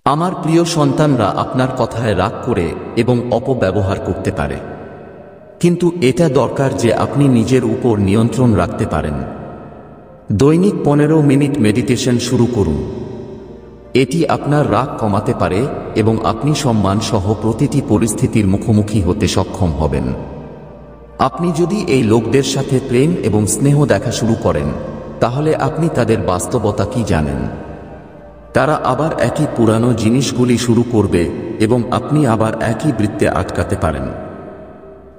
আমার প্রিয় সন্তানরা আপনার কথায় রাগ করে এবং অপব্যবহার করতে পারে, কিন্তু এটা দরকার যে আপনি নিজের উপর নিয়ন্ত্রণ রাখতে পারেন। দৈনিক 15 মিনিট মেডিটেশন শুরু করুন। এটি আপনার রাগ কমাতে পারে এবং আপনি সম্মান সহ প্রতিটি পরিস্থিতির মুখোমুখি হতে সক্ষম হবেন। আপনি যদি এই লোকদের সাথে প্রেম এবং স্নেহ দেখা শুরু করেন, তাহলে আপনি তাদের বাস্তবতা কি জানেন। তারা আবার একই পুরানো জিনিসগুলি শুরু করবে এবং আপনি আবার একই বৃত্তে আটকাতে পারেন।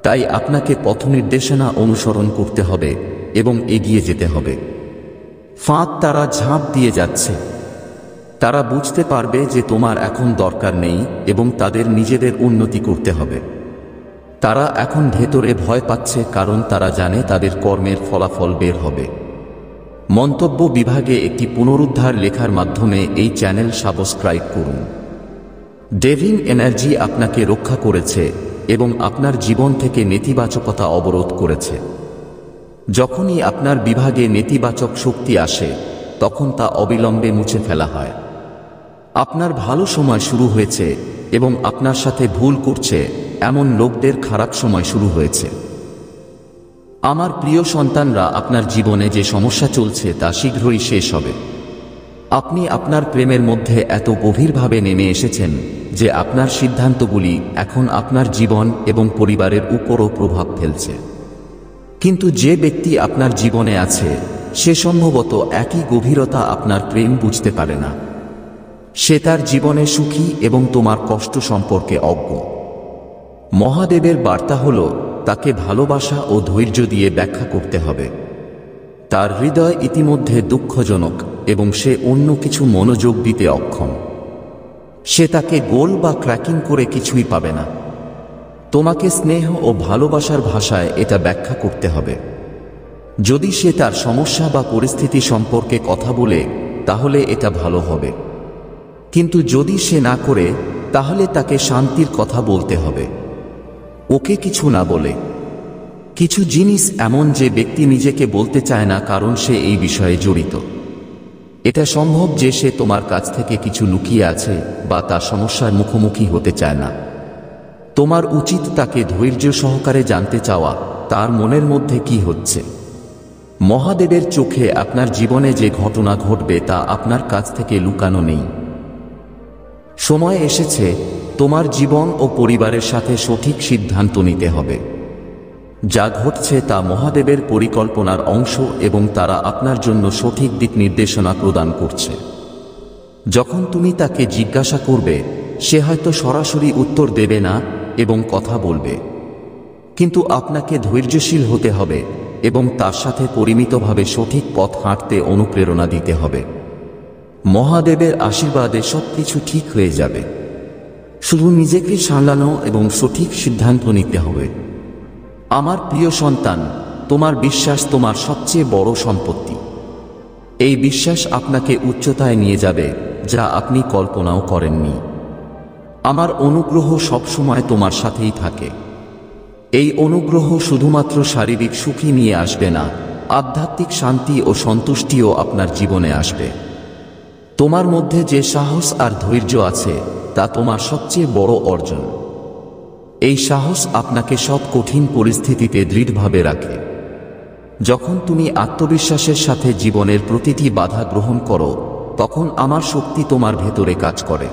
তাই আপনাকে পথনির্দেশনা অনুসরণ করতে হবে এবং এগিয়ে যেতে হবে। ফাঁদ তারা ঝাঁপ দিয়ে যাচ্ছে। তারা বুঝতে পারবে যে তোমার এখন দরকার নেই এবং তাদের নিজেদের উন্নতি করতে হবে। তারা এখন ভেতরে ভয় পাচ্ছে কারণ তারা জানে তাদের কর্মের ফলাফল বের হবে। মন্তব্য বিভাগে একটি পুনরুদ্ধার লেখার মাধ্যমে এই চ্যানেল সাবস্ক্রাইব করুন। ডেভিং এনার্জি আপনাকে রক্ষা করেছে এবং আপনার জীবন থেকে নেতিবাচকতা অবরোধ করেছে। যখনই আপনার বিভাগে নেতিবাচক শক্তি আসে, তখন তা অবিলম্বে মুছে ফেলা হয়। আপনার ভালো সময় শুরু হয়েছে এবং আপনার সাথে ভুল করছে এমন লোকদের খারাপ সময় শুরু হয়েছে। আমার প্রিয় সন্তানরা, আপনার জীবনে যে সমস্যা চলছে তা শীঘ্রই শেষ হবে। আপনি আপনার প্রেমের মধ্যে এত গভীরভাবে নেমে এসেছেন যে আপনার সিদ্ধান্তগুলি এখন আপনার জীবন এবং পরিবারের উপরও প্রভাব ফেলছে। কিন্তু যে ব্যক্তি আপনার জীবনে আছে সে সম্ভবত একই গভীরতা আপনার প্রেম বুঝতে পারে না। সে তার জীবনে সুখী এবং তোমার কষ্ট সম্পর্কে অজ্ঞ। মহাদেবের বার্তা হল, তাকে ভালোবাসা ও ধৈর্য দিয়ে ব্যাখ্যা করতে হবে। তার হৃদয় ইতিমধ্যে দুঃখজনক এবং সে অন্য কিছু মনোযোগ দিতে অক্ষম। সে তাকে গোল বা ক্র্যাকিং করে কিছুই পাবে না। তোমাকে স্নেহ ও ভালোবাসার ভাষায় এটা ব্যাখ্যা করতে হবে। যদি সে তার সমস্যা বা পরিস্থিতি সম্পর্কে কথা বলে, তাহলে এটা ভালো হবে। কিন্তু যদি সে না করে, তাহলে তাকে শান্তির কথা বলতে হবে। ওকে কিছু না বলে। কিছু জিনিস এমন যে ব্যক্তি নিজেকে বলতে চায় না কারণ সে এই বিষয়ে জড়িত। এটা সম্ভব যে সে তোমার কাছ থেকে কিছু লুকিয়ে আছে বা তার সমস্যার মুখোমুখি হতে চায় না। তোমার উচিত তাকে ধৈর্য সহকারে জানতে চাওয়া তার মনের মধ্যে কি হচ্ছে। মহাদেবের চোখে আপনার জীবনে যে ঘটনা ঘটবে তা আপনার কাছ থেকে লুকানো নেই। সময় এসেছে তোমার জীবন ও পরিবারের সাথে সঠিক সিদ্ধান্ত নিতে হবে। যা ঘটছে তা মহাদেবের পরিকল্পনার অংশ এবং তারা আপনার জন্য সঠিক দিক নির্দেশনা প্রদান করছে। যখন তুমি তাকে জিজ্ঞাসা করবে, সে হয়তো সরাসরি উত্তর দেবে না এবং কথা বলবে, কিন্তু আপনাকে ধৈর্যশীল হতে হবে এবং তার সাথে পরিমিতভাবে সঠিক পথ হাঁটতে অনুপ্রেরণা দিতে হবে। মহাদেবের আশীর্বাদে সবকিছু ঠিক হয়ে যাবে। শুধু নিজেকে সামলানো এবং সঠিক সিদ্ধান্ত নিতে হবে। আমার প্রিয় সন্তান, তোমার বিশ্বাস তোমার সবচেয়ে বড় সম্পত্তি। এই বিশ্বাস আপনাকে উচ্চতায় নিয়ে যাবে যা আপনি কল্পনাও করেননি। আমার অনুগ্রহ সবসময় তোমার সাথেই থাকে। এই অনুগ্রহ শুধুমাত্র শারীরিক সুখই নিয়ে আসবে না, আধ্যাত্মিক শান্তি ও সন্তুষ্টিও আপনার জীবনে আসবে। তোমার মধ্যে যে সাহস আর ধৈর্য আছে তা তোমার সবচেয়ে বড় অর্জন। এই সাহস আপনাকে সব কঠিন পরিস্থিতিতে দৃঢ়ভাবে রাখে। যখন তুমি আত্মবিশ্বাসের সাথে জীবনের প্রতিটি বাধা গ্রহণ করো, তখন আমার শক্তি তোমার ভেতরে কাজ করে।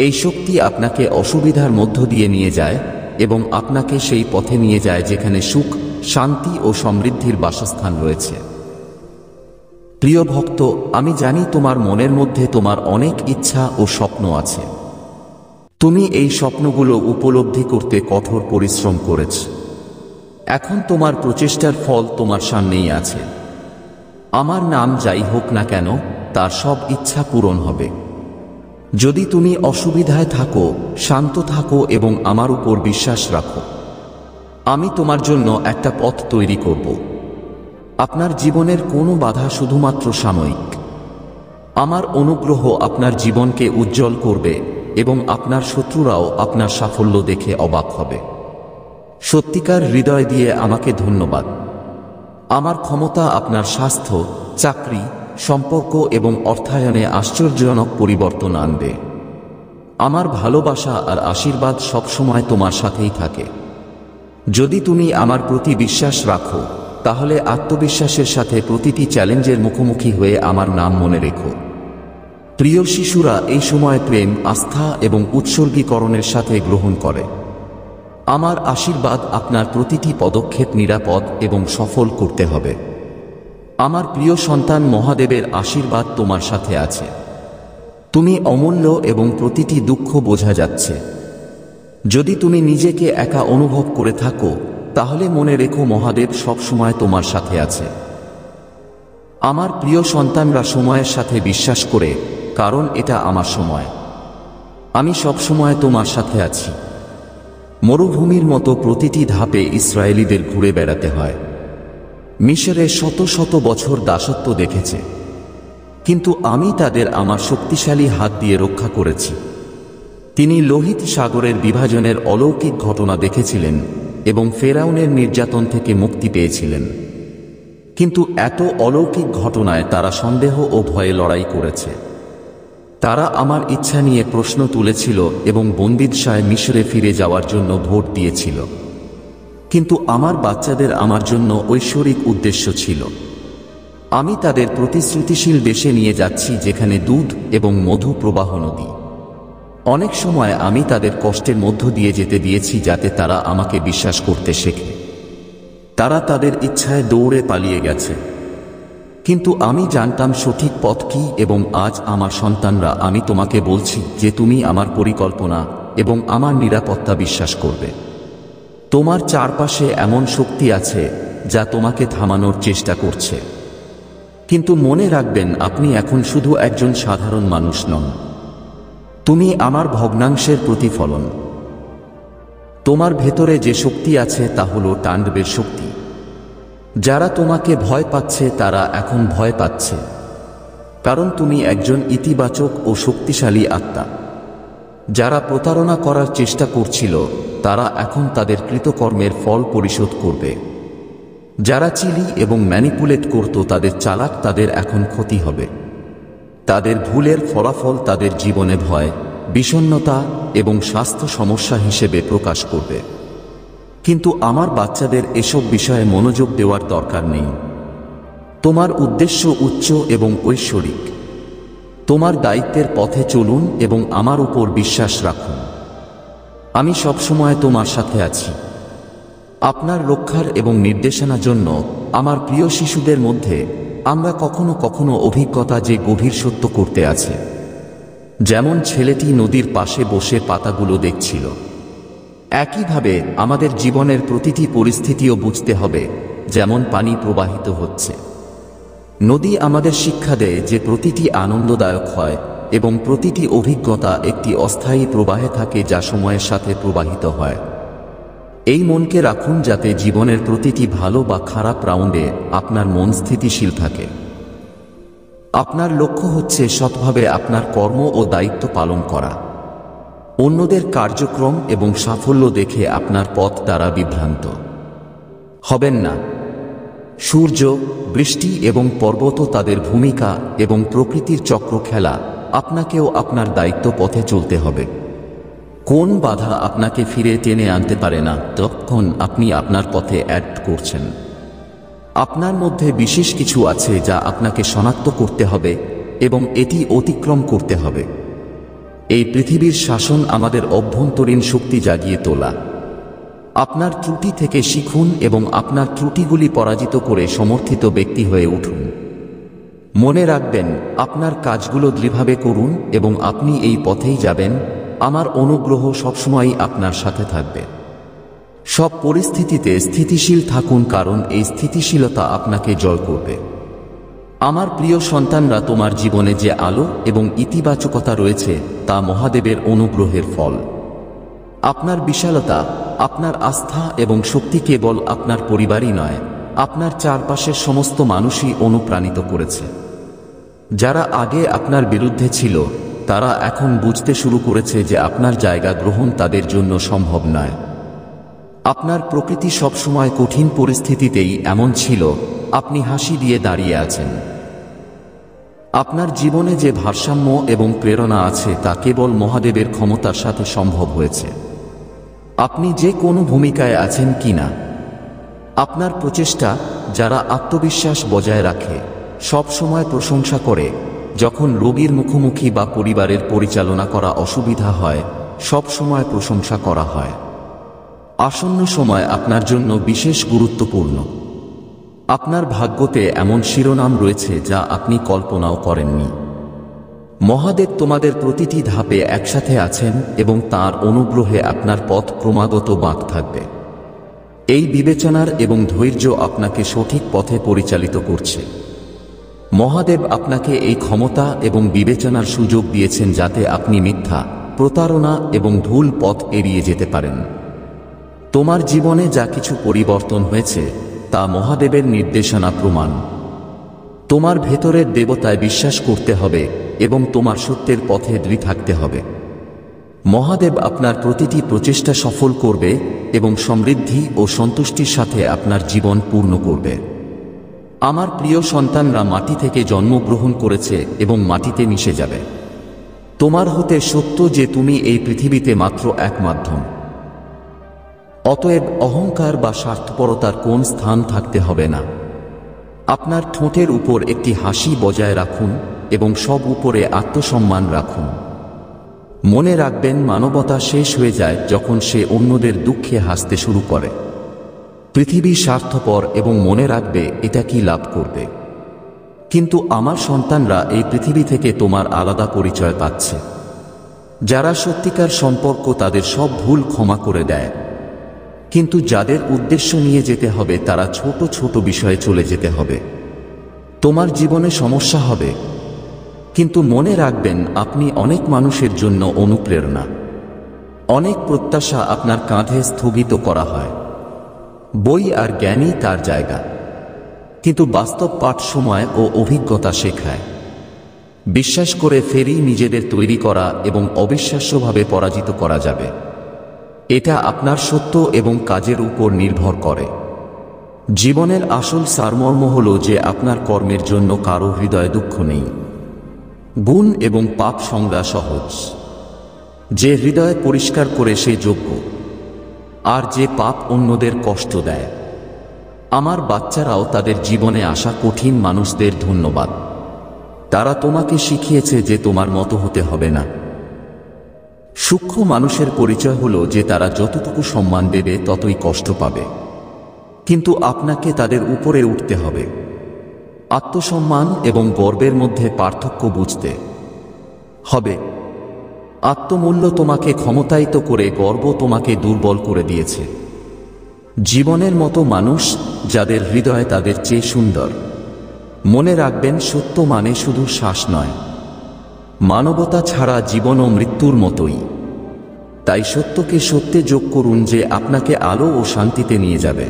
এই শক্তি আপনাকে অসুবিধার মধ্য দিয়ে নিয়ে যায় এবং আপনাকে সেই পথে নিয়ে যায় যেখানে সুখ, শান্তি ও সমৃদ্ধির বাসস্থান রয়েছে। প্রিয় ভক্ত, আমি জানি তোমার মনের মধ্যে তোমার অনেক ইচ্ছা ও স্বপ্ন আছে। তুমি এই স্বপ্নগুলো উপলব্ধি করতে কঠোর পরিশ্রম করেছ। এখন তোমার প্রচেষ্টার ফল তোমার সামনেই আছে। আমার নাম যাই হোক না কেন, তার সব ইচ্ছা পূরণ হবে। যদি তুমি অসুবিধায় থাকো, শান্ত থাকো এবং আমার উপর বিশ্বাস রাখো, আমি তোমার জন্য একটা পথ তৈরি করব। আপনার জীবনের কোনো বাধা শুধুমাত্র সাময়িক। আমার অনুগ্রহ আপনার জীবনকে উজ্জ্বল করবে এবং আপনার শত্রুরাও আপনার সাফল্য দেখে অবাক হবে। সত্যিকার হৃদয় দিয়ে আমাকে ধন্যবাদ। আমার ক্ষমতা আপনার স্বাস্থ্য, চাকরি, সম্পর্ক এবং অর্থায়নে আশ্চর্যজনক পরিবর্তন আনবে। আমার ভালোবাসা আর আশীর্বাদ সবসময় তোমার সাথেই থাকে। যদি তুমি আমার প্রতি বিশ্বাস রাখো, তাহলে আত্মবিশ্বাসের সাথে প্রতিটি চ্যালেঞ্জের মুখোমুখি হয়ে আমার নাম মনে রেখো। প্রিয় শিশুরা এই সময় প্রেম, আস্থা এবং উৎসর্গীকরণের সাথে গ্রহণ করে। আমার আশীর্বাদ আপনার প্রতিটি পদক্ষেপ নিরাপদ এবং সফল করতে হবে। আমার প্রিয় সন্তান, মহাদেবের আশীর্বাদ তোমার সাথে আছে। তুমি অমূল্য এবং প্রতিটি দুঃখ বোঝা যাচ্ছে। যদি তুমি নিজেকে একা অনুভব করে থাকো, তাহলে মনে রেখো মহাদেব সবসময় তোমার সাথে আছে। আমার প্রিয় সন্তানরা সময়ের সাথে বিশ্বাস করে, কারণ এটা আমার সময়। আমি সবসময় তোমার সাথে আছি। মরুভূমির মতো প্রতিটি ধাপে ইসরায়েলীদের ঘুরে বেড়াতে হয়। মিশরে শত শত বছর দাসত্ব দেখেছে, কিন্তু আমি তাদের আমার শক্তিশালী হাত দিয়ে রক্ষা করেছি। তিনি লোহিত সাগরের বিভাজনের অলৌকিক ঘটনা দেখেছিলেন এবং ফেরাউনের নির্যাতন থেকে মুক্তি পেয়েছিলেন। কিন্তু এত অলৌকিক ঘটনায় তারা সন্দেহ ও ভয়ে লড়াই করেছে। তারা আমার ইচ্ছা নিয়ে প্রশ্ন তুলেছিল এবং বন্দিদশায় মিশরে ফিরে যাওয়ার জন্য ভোট দিয়েছিল। কিন্তু আমার বাচ্চাদের আমার জন্য ঐশ্বরিক উদ্দেশ্য ছিল। আমি তাদের প্রতিশ্রুতিশীল দেশে নিয়ে যাচ্ছি, যেখানে দুধ এবং মধু প্রবাহ নদী। অনেক সময় আমি তাদের কষ্টের মধ্য দিয়ে যেতে দিয়েছি, যাতে তারা আমাকে বিশ্বাস করতে শেখে। তারা তাদের ইচ্ছায় দৌড়ে পালিয়ে গেছে, কিন্তু আমি জানতাম সঠিক পথ কি। এবং আজ আমার সন্তানরা, আমি তোমাকে বলছি যে তুমি আমার পরিকল্পনা এবং আমার নিরাপত্তা বিশ্বাস করবে। তোমার চারপাশে এমন শক্তি আছে যা তোমাকে থামানোর চেষ্টা করছে, কিন্তু মনে রাখবেন, আপনি এখন শুধু একজন সাধারণ মানুষ নন। তুমি আমার ভগ্নাংশের প্রতিফলন। তোমার ভেতরে যে শক্তি আছে তা হলো তাণ্ডবের শক্তি। যারা তোমাকে ভয় পাচ্ছে তারা এখন ভয় পাচ্ছে, কারণ তুমি একজন ইতিবাচক ও শক্তিশালী আত্মা। যারা প্রতারণা করার চেষ্টা করছিল, তারা এখন তাদের কৃতকর্মের ফল পরিশোধ করবে। যারা চিলি এবং ম্যানিপুলেট করত, তাদের এখন ক্ষতি হবে। তাদের ভুলের ফলাফল তাদের জীবনে ভয়, বিষণ্ণতা এবং স্বাস্থ্য সমস্যা হিসেবে প্রকাশ করবে। কিন্তু আমার বাচ্চাদের এসব বিষয়ে মনোযোগ দেওয়ার দরকার নেই। তোমার উদ্দেশ্য উচ্চ এবং ঐশ্বরিক। তোমার দায়িত্বের পথে চলুন এবং আমার উপর বিশ্বাস রাখুন। আমি সবসময় তোমার সাথে আছি। আপনার রক্ষার এবং নির্দেশনার জন্য আমার প্রিয় শিশুদের মধ্যে আমরা কখনো কখনো অভিজ্ঞতা যে গভীর সত্য করতে আছে। যেমন ছেলেটি নদীর পাশে বসে পাতাগুলো দেখছিল। একইভাবে আমাদের জীবনের প্রতিটি পরিস্থিতিও বুঝতে হবে, যেমন পানি প্রবাহিত হচ্ছে। নদী আমাদের শিক্ষা দেয় যে প্রতিটি আনন্দদায়ক হয় এবং প্রতিটি অভিজ্ঞতা একটি অস্থায়ী প্রবাহে থাকে যা সময়ের সাথে প্রবাহিত হয়। এই মনকে রাখুন, যাতে জীবনের প্রতিটি ভালো বা খারাপ রাউন্ডে আপনার মন স্থিতিশীল থাকে। আপনার লক্ষ্য হচ্ছে সৎভাবে আপনার কর্ম ও দায়িত্ব পালন করা। অন্যদের কার্যক্রম এবং সাফল্য দেখে আপনার পথ দ্বারা বিভ্রান্ত হবেন না। সূর্য, বৃষ্টি এবং পর্বত তাদের ভূমিকা এবং প্রকৃতির চক্র খেলা, আপনাকেও আপনার দায়িত্ব পথে চলতে হবে। কোন বাধা আপনাকে ফিরে টেনে আনতে পারে না, তখন আপনি আপনার পথে অ্যাড করছেন। আপনার মধ্যে বিশেষ কিছু আছে যা আপনাকে শনাক্ত করতে হবে এবং এটি অতিক্রম করতে হবে। এই পৃথিবীর শাসন আমাদের অভ্যন্তরীণ শক্তি জাগিয়ে তোলা। আপনার ত্রুটি থেকে শিখুন এবং আপনার ত্রুটিগুলি পরাজিত করে সমর্থিত ব্যক্তি হয়ে উঠুন। মনে রাখবেন, আপনার কাজগুলো দৃঢ়ভাবে করুন এবং আপনি এই পথেই যাবেন। আমার অনুগ্রহ সবসময়ই আপনার সাথে থাকবে। সব পরিস্থিতিতে স্থিতিশীল থাকুন, কারণ এই স্থিতিশীলতা আপনাকে জয় করবে। আমার প্রিয় সন্তানরা, তোমার জীবনে যে আলো এবং ইতিবাচকতা রয়েছে তা মহাদেবের অনুগ্রহের ফল। আপনার বিশালতা, আপনার আস্থা এবং শক্তি কেবল আপনার পরিবারই নয়, আপনার চারপাশের সমস্ত মানুষই অনুপ্রাণিত করেছে। যারা আগে আপনার বিরুদ্ধে ছিল, তারা এখন বুঝতে শুরু করেছে যে আপনার জায়গা গ্রহণ তাদের জন্য সম্ভব নয়। আপনার প্রকৃতি সবসময় কঠিন পরিস্থিতিতেই এমন ছিল, আপনি হাসি দিয়ে দাঁড়িয়ে আছেন। আপনার জীবনে যে ভারসাম্য এবং প্রেরণা আছে তা কেবল মহাদেবের ক্ষমতার সাথে সম্ভব হয়েছে। আপনি যে কোনো ভূমিকায় আছেন কিনা, আপনার প্রচেষ্টা, যারা আত্মবিশ্বাস বজায় রাখে, সব সময় প্রশংসা করে, যখন রোগীর মুখোমুখি বা পরিবারের পরিচালনা করা অসুবিধা হয়, সব সময় প্রশংসা করা হয়। আসন্ন সময় আপনার জন্য বিশেষ গুরুত্বপূর্ণ। আপনার ভাগ্যতে এমন শিরোনাম রয়েছে যা আপনি কল্পনাও করেননি। মহাদেব তোমাদের প্রতিটি ধাপে একসাথে আছেন এবং তাঁর অনুগ্রহে আপনার পথ ক্রমাগত বাঁক থাকবে। এই বিবেচনার এবং ধৈর্য আপনাকে সঠিক পথে পরিচালিত করছে। মহাদেব আপনাকে এই ক্ষমতা এবং বিবেচনার সুযোগ দিয়েছেন যাতে আপনি মিথ্যা, প্রতারণা এবং ভুল পথ এড়িয়ে যেতে পারেন। তোমার জীবনে যা কিছু পরিবর্তন হয়েছে তা মহাদেবের নির্দেশনা প্রমাণ। তোমার ভেতরের দেবতায় বিশ্বাস করতে হবে এবং তোমার সত্যের পথে দৃঢ় থাকতে হবে। মহাদেব আপনার প্রতিটি প্রচেষ্টা সফল করবে এবং সমৃদ্ধি ও সন্তুষ্টির সাথে আপনার জীবন পূর্ণ করবে। আমার প্রিয় সন্তানরা মাটি থেকে জন্মগ্রহণ করেছে এবং মাটিতে মিশে যাবে। তোমার হতে সত্য যে তুমি এই পৃথিবীতে মাত্র এক মাধ্যম। অতএব অহংকার বা স্বার্থপরতার কোন স্থান থাকতে হবে না। আপনার ঠোঁটের উপর একটি হাসি বজায় রাখুন এবং সব উপরে আত্মসম্মান রাখুন। মনে রাখবেন, মানবতা শেষ হয়ে যায় যখন সে অন্যদের দুঃখে হাসতে শুরু করে। পৃথিবী স্বার্থপর এবং মনে রাখবে এটা কি লাভ করবে। কিন্তু আমার সন্তানরা এই পৃথিবী থেকে তোমার আলাদা পরিচয় পাচ্ছে। যারা সত্যিকার সম্পর্ক তাদের সব ভুল ক্ষমা করে দেয়, কিন্তু যাদের উদ্দেশ্য নিয়ে যেতে হবে তারা ছোট ছোট বিষয়ে চলে যেতে হবে। তোমার জীবনে সমস্যা হবে, কিন্তু মনে রাখবেন আপনি অনেক মানুষের জন্য অনুপ্রেরণা। অনেক প্রত্যাশা আপনার কাঁধে স্থগিত করা হয়। বই আর জ্ঞানই তার জায়গা, কিন্তু বাস্তব পাঠ সময় ও অভিজ্ঞতা শেখায়। বিশ্বাস করে ফেরি নিজেদের তৈরি করা এবং অবিশ্বাস্যভাবে পরাজিত করা যাবে। এটা আপনার সত্য এবং কাজের উপর নির্ভর করে। জীবনের আসল সারমর্ম হল যে আপনার কর্মের জন্য কারো হৃদয়ে দুঃখ নেই। গুণ এবং পাপ সংজ্ঞা সহজ। যে হৃদয় পরিষ্কার করে সে যোগ্য, আর যে পাপ অন্যদের কষ্ট দেয়। আমার বাচ্চারাও তাদের জীবনে আসা কঠিন মানুষদের ধন্যবাদ। তারা তোমাকে শিখিয়েছে যে তোমার মতো হতে হবে না। সূক্ষ্ম মানুষের পরিচয় হলো যে তারা যতটুকু সম্মান দেবে ততই কষ্ট পাবে, কিন্তু আপনাকে তাদের উপরে উঠতে হবে। আত্মসম্মান এবং গর্বের মধ্যে পার্থক্য বুঝতে হবে। আত্মমূল্য তোমাকে ক্ষমতায়িত করে, গর্ব তোমাকে দুর্বল করে দিয়েছে। জীবনের মতো মানুষ যাদের হৃদয় তাদের চেয়ে সুন্দর। মনে রাখবেন, সত্য মানে শুধু শ্বাস নয়, মানবতা ছাড়া জীবন ও মৃত্যুর মতোই। তাই সত্যকে সত্যে যোগ করুন যে আপনাকে আলো ও শান্তিতে নিয়ে যাবে।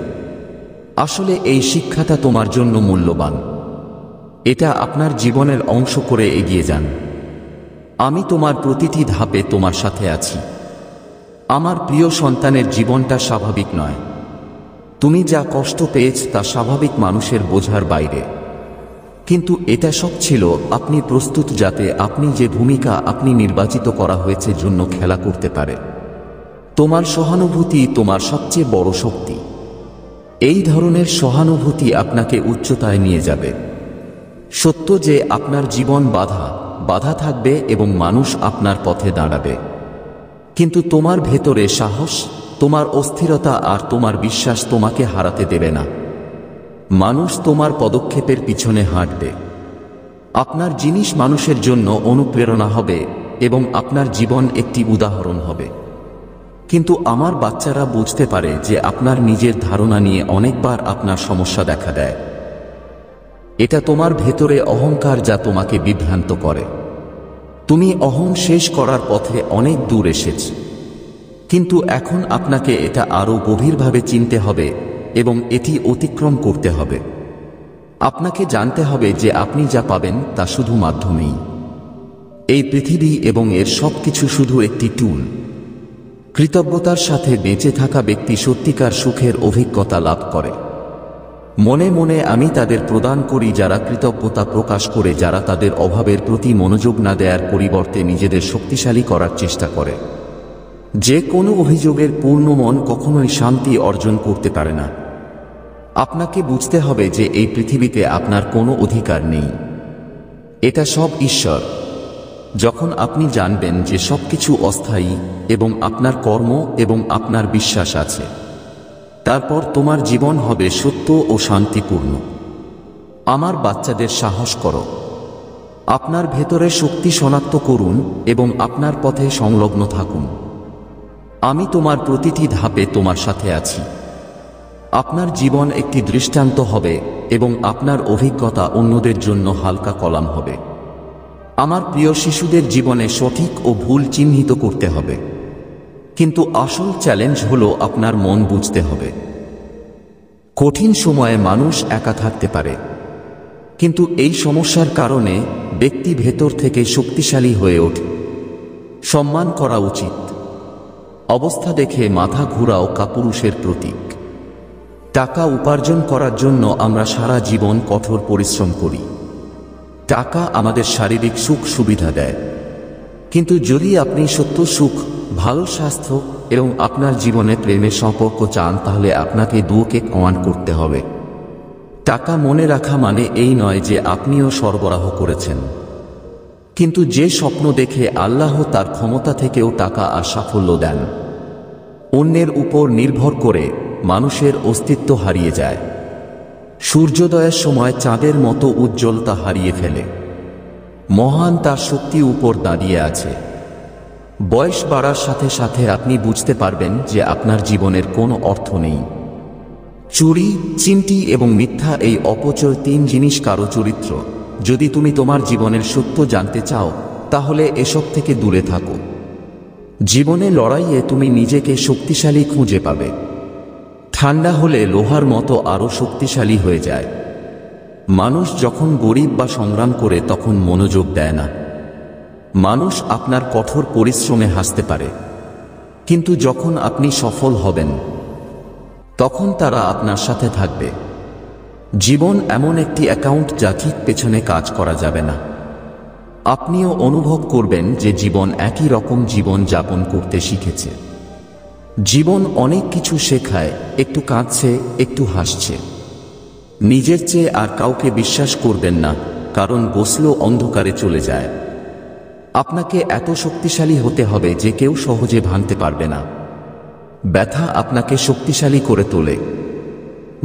আসলে এই শিক্ষাটা তোমার জন্য মূল্যবান। এটা আপনার জীবনের অংশ করে এগিয়ে যান। আমি তোমার প্রতিটি ধাপে তোমার সাথে আছি। আমার প্রিয় সন্তানের জীবনটা স্বাভাবিক নয়। তুমি যা কষ্ট পেয়েছ তা স্বাভাবিক মানুষের বোঝার বাইরে, কিন্তু এটা সব ছিল আপনি প্রস্তুত যাতে আপনি যে ভূমিকা আপনি নির্বাচিত করা হয়েছে জন্য খেলা করতে পারে। তোমার সহানুভূতি তোমার সবচেয়ে বড় শক্তি। এই ধরনের সহানুভূতি আপনাকে উচ্চতায় নিয়ে যাবে। সত্য যে আপনার জীবন বাধা থাকবে এবং মানুষ আপনার পথে দাঁড়াবে, কিন্তু তোমার ভেতরে সাহস, তোমার অস্থিরতা আর তোমার বিশ্বাস তোমাকে হারাতে দেবে না। মানুষ তোমার পদক্ষেপের পিছনে হাঁটবে। আপনার জিনিস মানুষের জন্য অনুপ্রেরণা হবে এবং আপনার জীবন একটি উদাহরণ হবে। কিন্তু আমার বাচ্চারা বুঝতে পারে যে আপনার নিজের ধারণা নিয়ে অনেকবার আপনার সমস্যা দেখা দেয়। এটা তোমার ভেতরে অহংকার যা তোমাকে বিভ্রান্ত করে। তুমি অহং শেষ করার পথে অনেক দূর এসেছ, কিন্তু এখন আপনাকে এটা আরও গভীরভাবে চিনতে হবে এবং এটি অতিক্রম করতে হবে। আপনাকে জানতে হবে যে আপনি যা পাবেন তা শুধু মাধ্যমেই। এই পৃথিবী এবং এর সবকিছু শুধু একটি টুল। কৃতজ্ঞতার সাথে বেঁচে থাকা ব্যক্তি সত্যিকার সুখের অভিজ্ঞতা লাভ করে। মনে মনে আমি তাদের প্রদান করি যারা কৃতজ্ঞতা প্রকাশ করে, যারা তাদের অভাবের প্রতি মনোযোগ না দেওয়ার পরিবর্তে নিজেদের শক্তিশালী করার চেষ্টা করে। যে কোনো অভিযোগের পূর্ণ মন কখনোই শান্তি অর্জন করতে পারে না। আপনাকে বুঝতে হবে যে এই পৃথিবীতে আপনার কোনো অধিকার নেই, এটা সব ঈশ্বর। যখন আপনি জানবেন যে সবকিছু অস্থায়ী এবং আপনার কর্ম এবং আপনার বিশ্বাস আছে, তারপর তোমার জীবন হবে সত্য ও শান্তিপূর্ণ। আমার বাচ্চাদের সাহস করো, আপনার ভেতরে শক্তি শনাক্ত করুন এবং আপনার পথে সংলগ্ন থাকুন। আমি তোমার প্রতিটি ধাপে তোমার সাথে আছি। আপনার জীবন একটি দৃষ্টান্ত হবে এবং আপনার অভিজ্ঞতা অন্যদের জন্য হালকা কলাম হবে। আমার প্রিয় শিশুদের জীবনে সঠিক ও ভুল চিহ্নিত করতে হবে, কিন্তু আসল চ্যালেঞ্জ হলো আপনার মন বুঝতে হবে। কঠিন সময়ে মানুষ একা থাকতে পারে, কিন্তু এই সমস্যার কারণে ব্যক্তি ভেতর থেকে শক্তিশালী হয়ে ওঠে। সম্মান করা উচিত। অবস্থা দেখে মাথা ঘুরাও কাপুরুষের প্রতীক। টাকা উপার্জন করার জন্য আমরা সারা জীবন কঠোর পরিশ্রম করি। টাকা আমাদের শারীরিক সুখ সুবিধা দেয়, কিন্তু যদি আপনি সত্য সুখ, ভালো স্বাস্থ্য এবং আপনার জীবনে প্রেমের সম্পর্ক চান, তাহলে আপনাকে দুটোকে কমান্ড করতে হবে। টাকা মনে রাখা মানে এই নয় যে আপনিও সরবরাহ করেছেন, কিন্তু যে স্বপ্ন দেখে আল্লাহ তার ক্ষমতা থেকেও টাকা আর সাফল্য দেন। অন্যের উপর নির্ভর করে মানুষের অস্তিত্ব হারিয়ে যায়। সূর্যোদয়ের সময় চাঁদের মতো উজ্জ্বলতা হারিয়ে ফেলে। মহান তার শক্তি উপর দাঁড়িয়ে আছে। বয়স বাড়ার সাথে সাথে আপনি বুঝতে পারবেন যে আপনার জীবনের কোনো অর্থ নেই। চুরি, চিমটি এবং মিথ্যা, এই অপচয় তিন জিনিস কারো চরিত্র। যদি তুমি তোমার জীবনের সত্য জানতে চাও, তাহলে এসব থেকে দূরে থাকো। জীবনে লড়াইয়ে তুমি নিজেকে শক্তিশালী খুঁজে পাবে। ঠান্ডা হলে লোহার মতো আরও শক্তিশালী হয়ে যায়। মানুষ যখন গরিব বা সংগ্রাম করে তখন মনোযোগ দেয় না। মানুষ আপনার কঠোর পরিশ্রমে হাসতে পারে, কিন্তু যখন আপনি সফল হবেন তখন তারা আপনার সাথে থাকবে। জীবন এমন একটি অ্যাকাউন্ট যা ঠিক পেছনে কাজ করা যাবে না। আপনিও অনুভব করবেন যে জীবন একই রকম জীবন যাপন করতে শিখেছে। জীবন অনেক কিছু শেখায়, একটু কাঁদছে, একটু হাসছে। নিজের চেয়ে আর কাউকে বিশ্বাস করবেন না, কারণ বসলেও অন্ধকারে চলে যায়। আপনাকে এত শক্তিশালী হতে হবে যে কেউ সহজে ভাঙতে পারবে না। ব্যথা আপনাকে শক্তিশালী করে তোলে,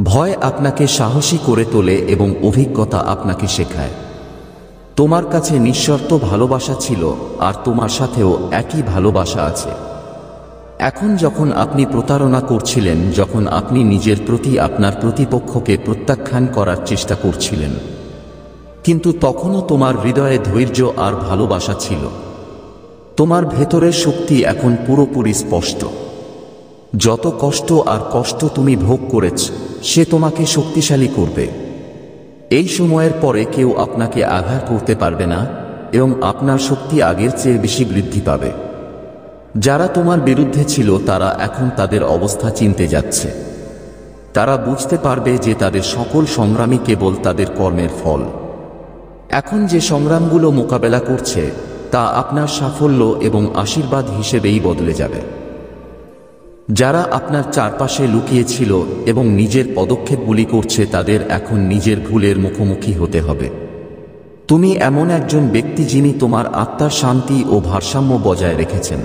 ভয় আপনাকে সাহসী করে তোলে এবং অভিজ্ঞতা আপনাকে শেখায়। তোমার কাছে নিঃশর্ত ভালোবাসা ছিল, আর তোমার সাথেও একই ভালোবাসা আছে। এখন যখন আপনি প্রতারণা করছিলেন, যখন আপনি নিজের প্রতি আপনার প্রতিপক্ষকে প্রত্যাখ্যান করার চেষ্টা করছিলেন, কিন্তু তখনও তোমার হৃদয়ে ধৈর্য আর ভালোবাসা ছিল। তোমার ভেতরের শক্তি এখন পুরোপুরি স্পষ্ট। যত কষ্ট আর কষ্ট তুমি ভোগ করেছ, সে তোমাকে শক্তিশালী করবে। এই সময়ের পরে কেউ আপনাকে আঘাত করতে পারবে না এবং আপনার শক্তি আগের চেয়ে বেশি বৃদ্ধি পাবে। যারা তোমার বিরুদ্ধে ছিল তারা এখন তাদের অবস্থা চিনতে যাচ্ছে। তারা বুঝতে পারবে যে তাদের সকল সংগ্রামই কেবল তাদের কর্মের ফল। এখন যে সংগ্রামগুলো মোকাবেলা করছে তা আপনার সাফল্য এবং আশীর্বাদ হিসেবেই বদলে যাবে। যারা আপনার চারপাশে লুকিয়ে ছিল এবং নিজের পদক্ষেপগুলি করছে, তাদের এখন নিজের ভুলের মুখোমুখি হতে হবে। তুমি এমন একজন ব্যক্তি যিনি তোমার আত্মার শান্তি ও ভারসাম্য বজায় রেখেছেন।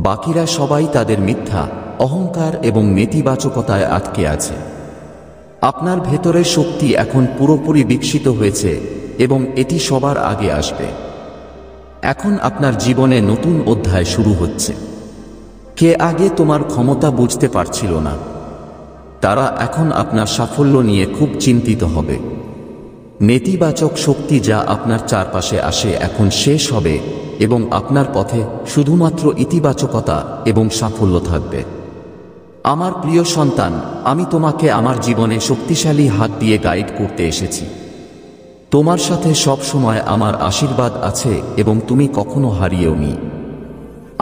বাকিরা সবাই তাদের মিথ্যা, অহংকার এবং নেতিবাচকতায় আটকে আছে। আপনার ভেতরের শক্তি এখন পুরোপুরি বিকশিত হয়েছে এবং এটি সবার আগে আসবে। এখন আপনার জীবনে নতুন অধ্যায় শুরু হচ্ছে। কে আগে তোমার ক্ষমতা বুঝতে পারছিল না, তারা এখন আপনার সাফল্য নিয়ে খুব চিন্তিত হবে। নেতিবাচক শক্তি যা আপনার চারপাশে আসে এখন শেষ হবে এবং আপনার পথে শুধুমাত্র ইতিবাচকতা এবং সাফল্য থাকবে। আমার প্রিয় সন্তান, আমি তোমাকে আমার জীবনে শক্তিশালী হাত দিয়ে গাইড করতে এসেছি। তোমার সাথে সব সময় আমার আশীর্বাদ আছে এবং তুমি কখনো হারিয়েওনি।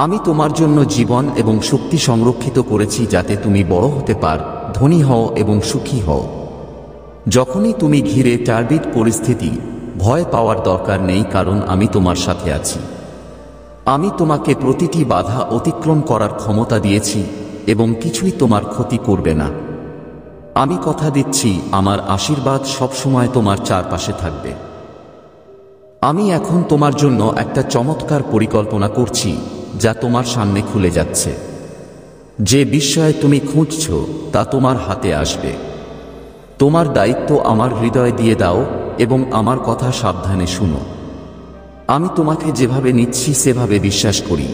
আমি তোমার জন্য জীবন এবং শক্তি সংরক্ষিত করেছি যাতে তুমি বড় হতে পার, ধনী হও এবং সুখী হও। যখনই তুমি ঘিরে টার্বিড পরিস্থিতি, ভয় পাওয়ার দরকার নেই, কারণ আমি তোমার সাথে আছি। আমি তোমাকে প্রতিটি বাধা অতিক্রম করার ক্ষমতা দিয়েছি এবং কিছুই তোমার ক্ষতি করবে না। আমি কথা দিচ্ছি, আমার আশীর্বাদ সবসময় তোমার চারপাশে থাকবে। আমি এখন তোমার জন্য একটা চমৎকার পরিকল্পনা করছি, যা তোমার সামনে খুলে যাচ্ছে। যে বিষয়ে তুমি খুঁজছ তা তোমার হাতে আসবে। তোমার দায়িত্ব আমার হৃদয় দিয়ে দাও এবং আমার কথা সাবধানে শুনো। আমি তোমাকে যেভাবে নিচ্ছি সেভাবে বিশ্বাস করি।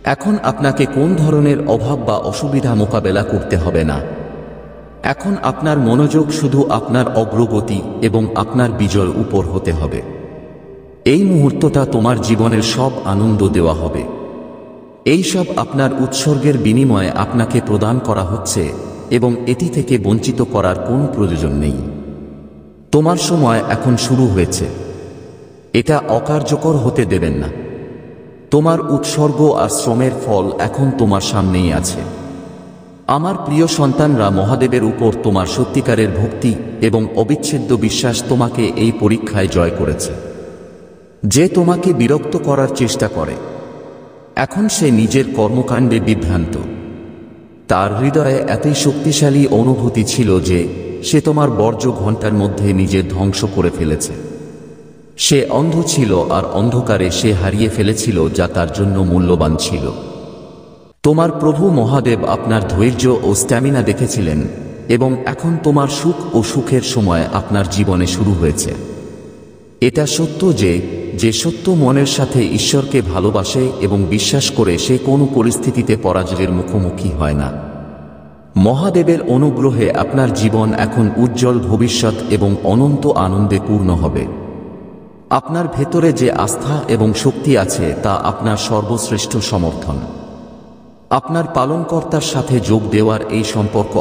এখন আপনাকে কোন ধরনের অভাব বা অসুবিধা মোকাবেলা করতে হবে না। এখন আপনার মনোযোগ শুধু আপনার অগ্রগতি এবং আপনার বিজয়ের উপর হতে হবে। এই মুহূর্তটা তোমার জীবনের সব আনন্দ দেওয়া হবে। এই সব আপনার উৎসর্গের বিনিময়ে আপনাকে প্রদান করা হচ্ছে এবং এটি থেকে বঞ্চিত করার কোনো প্রয়োজন নেই। তোমার সময় এখন শুরু হয়েছে। এটা অকার্যকর হতে দেবেন না। তোমার উৎসর্গ আর শ্রমের ফল এখন তোমার সামনেই আছে। আমার প্রিয় সন্তানরা, মহাদেবের উপর তোমার সত্যিকারের ভক্তি এবং অবিচ্ছেদ্য বিশ্বাস তোমাকে এই পরীক্ষায় জয় করেছে। যে তোমাকে বিরক্ত করার চেষ্টা করে, এখন সে নিজের কর্মকাণ্ডে বিভ্রান্ত। তার হৃদয়ে এতই শক্তিশালী অনুভূতি ছিল যে সে তোমার বর্জ্য ঘণ্টার মধ্যে নিজের ধ্বংস করে ফেলেছে। সে অন্ধ ছিল আর অন্ধকারে সে হারিয়ে ফেলেছিল যা তার জন্য মূল্যবান ছিল। তোমার প্রভু মহাদেব আপনার ধৈর্য ও স্ট্যামিনা দেখেছিলেন এবং এখন তোমার সুখ ও সুখের সময় আপনার জীবনে শুরু হয়েছে। এটা সত্য যে সত্য মনের সাথে ঈশ্বরকে ভালোবাসে এবং বিশ্বাস করে, সে কোনো পরিস্থিতিতে পরাজয়ের মুখোমুখি হয় না। মহাদেবের অনুগ্রহে আপনার জীবন এখন উজ্জ্বল ভবিষ্যৎ এবং অনন্ত আনন্দে পূর্ণ হবে। আপনার ভেতরে যে আস্থা এবং শক্তি আছে তা আপনার সর্বশ্রেষ্ঠ সমর্থন। আপনার পালনকর্তার সাথে যোগ দেওয়ার এই সম্পর্ক